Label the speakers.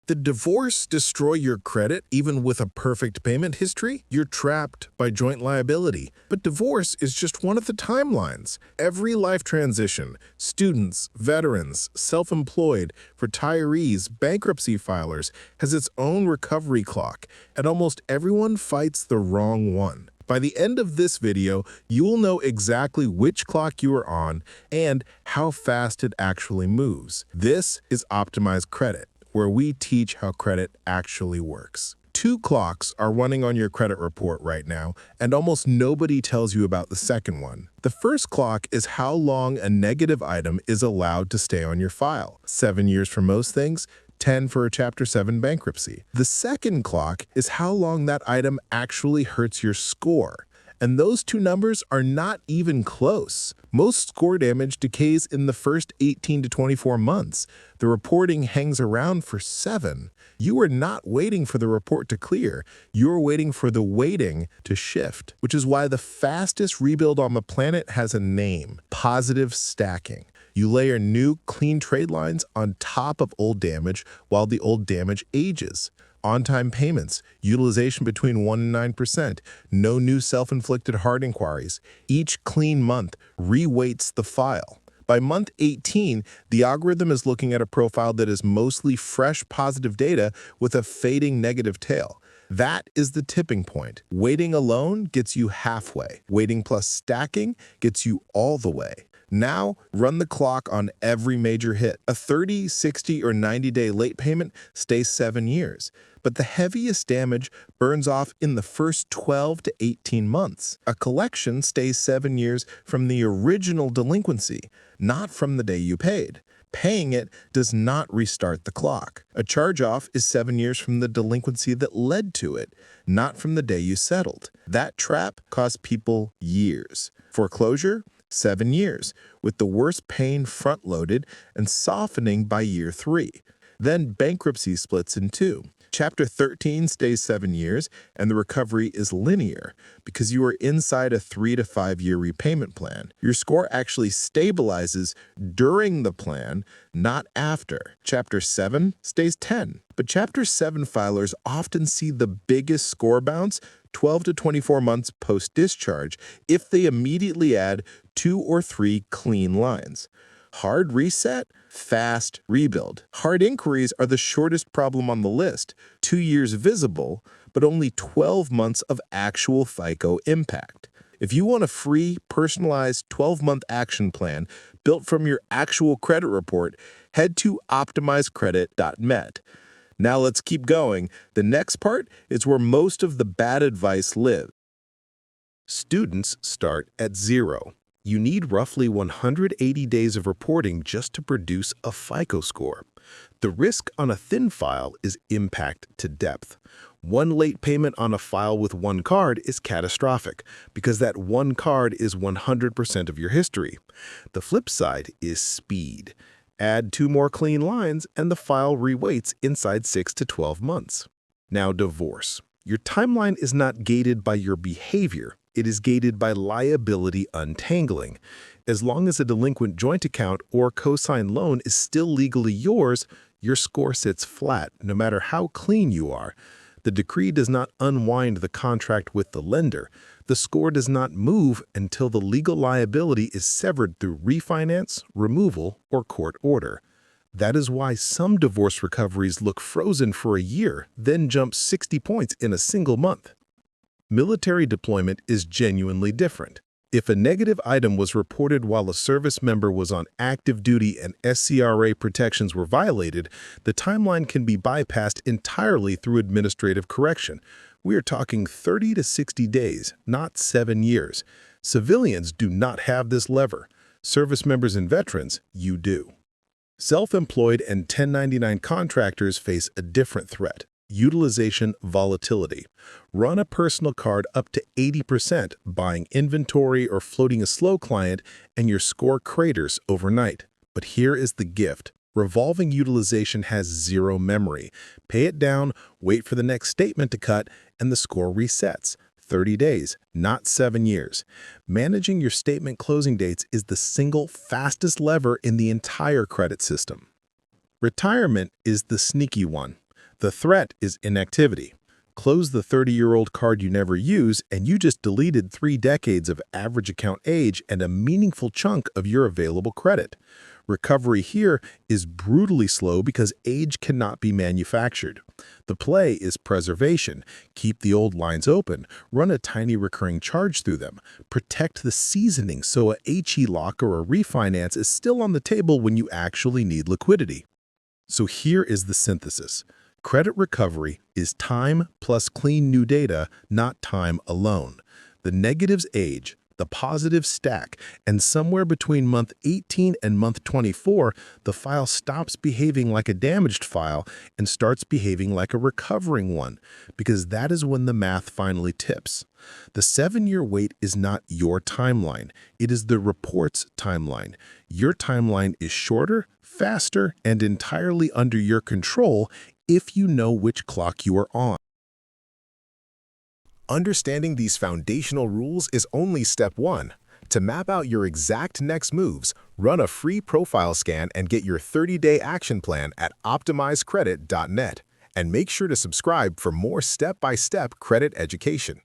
Speaker 1: Did divorce destroy your credit even with a perfect payment history? You're trapped by joint liability. But divorce is just one of the timelines. Every life transition, students, veterans, self-employed, retirees, bankruptcy filers, has its own recovery clock, and almost everyone fights the wrong one. By the end of this video, you will know exactly which clock you are on and how fast it actually moves. This is Optimized Credit, where we teach how credit actually works. Two clocks are running on your credit report right now, and almost nobody tells you about the second one. The first clock is how long a negative item is allowed to stay on your file. 7 years for most things, 10 for a Chapter 7 bankruptcy. The second clock is how long that item actually hurts your score. And those two numbers are not even close. Most score damage decays in the first 18 to 24 months. The reporting hangs around for 7. You are not waiting for the report to clear. You're waiting for the waiting to shift, which is why the fastest rebuild on the planet has a name: positive stacking. You layer new, clean trade lines on top of old damage while the old damage ages. On-time payments, utilization between 1% and 9%, no new self-inflicted hard inquiries. Each clean month reweights the file. By month 18, the algorithm is looking at a profile that is mostly fresh positive data with a fading negative tail. That is the tipping point. Waiting alone gets you halfway. Waiting plus stacking gets you all the way. Now, run the clock on every major hit. A 30, 60, or 90-day late payment stays 7 years, but the heaviest damage burns off in the first 12 to 18 months. A collection stays 7 years from the original delinquency, not from the day you paid. Paying it does not restart the clock. A charge-off is 7 years from the delinquency that led to it, not from the day you settled. That trap costs people years. Foreclosure? 7 years, with the worst pain front-loaded and softening by year 3. Then bankruptcy splits in two. Chapter 13 stays 7 years, and the recovery is linear because you are inside a 3 to 5 year repayment plan. Your score actually stabilizes during the plan, not after. Chapter 7 stays 10, but Chapter 7 filers often see the biggest score bounce 12 to 24 months post-discharge if they immediately add 2 or 3 clean lines. Hard reset, fast rebuild. Hard inquiries are the shortest problem on the list, 2 years visible, but only 12 months of actual FICO impact. If you want a free, personalized 12-month action plan built from your actual credit report, head to optimizedcredit.met. Now let's keep going. The next part is where most of the bad advice lives. Students start at 0. You need roughly 180 days of reporting just to produce a FICO score. The risk on a thin file is impact to depth. One late payment on a file with one card is catastrophic because that one card is 100% of your history. The flip side is speed. Add 2 more clean lines and the file reweights inside 6 to 12 months. Now, divorce. Your timeline is not gated by your behavior. It is gated by liability untangling. As long as a delinquent joint account or co-signed loan is still legally yours, your score sits flat, no matter how clean you are. The decree does not unwind the contract with the lender. The score does not move until the legal liability is severed through refinance, removal, or court order. That is why some divorce recoveries look frozen for a year, then jump 60 points in a single month. Military deployment is genuinely different. If a negative item was reported while a service member was on active duty and SCRA protections were violated, the timeline can be bypassed entirely through administrative correction. We are talking 30 to 60 days, not 7 years. Civilians do not have this lever. Service members and veterans, you do. Self-employed and 1099 contractors face a different threat: utilization volatility. Run a personal card up to 80%, buying inventory or floating a slow client, and your score craters overnight. But here is the gift. Revolving utilization has 0 memory. Pay it down, wait for the next statement to cut, and the score resets. 30 days, not 7 years. Managing your statement closing dates is the single fastest lever in the entire credit system. Retirement is the sneaky one. The threat is inactivity. Close the 30-year-old card you never use, and you just deleted 3 decades of average account age and a meaningful chunk of your available credit. Recovery here is brutally slow because age cannot be manufactured. The play is preservation. Keep the old lines open, run a tiny recurring charge through them, protect the seasoning so a HE lock or a refinance is still on the table when you actually need liquidity. So here is the synthesis. Credit recovery is time plus clean new data, not time alone. The negatives age, the positives stack, and somewhere between month 18 and month 24, the file stops behaving like a damaged file and starts behaving like a recovering one, because that is when the math finally tips. The 7-year wait is not your timeline. It is the report's timeline. Your timeline is shorter, faster, and entirely under your control if you know which clock you are on. Understanding these foundational rules is only step 1. To map out your exact next moves, run a free profile scan and get your 30-day action plan at optimizecredit.net. And make sure to subscribe for more step-by-step credit education.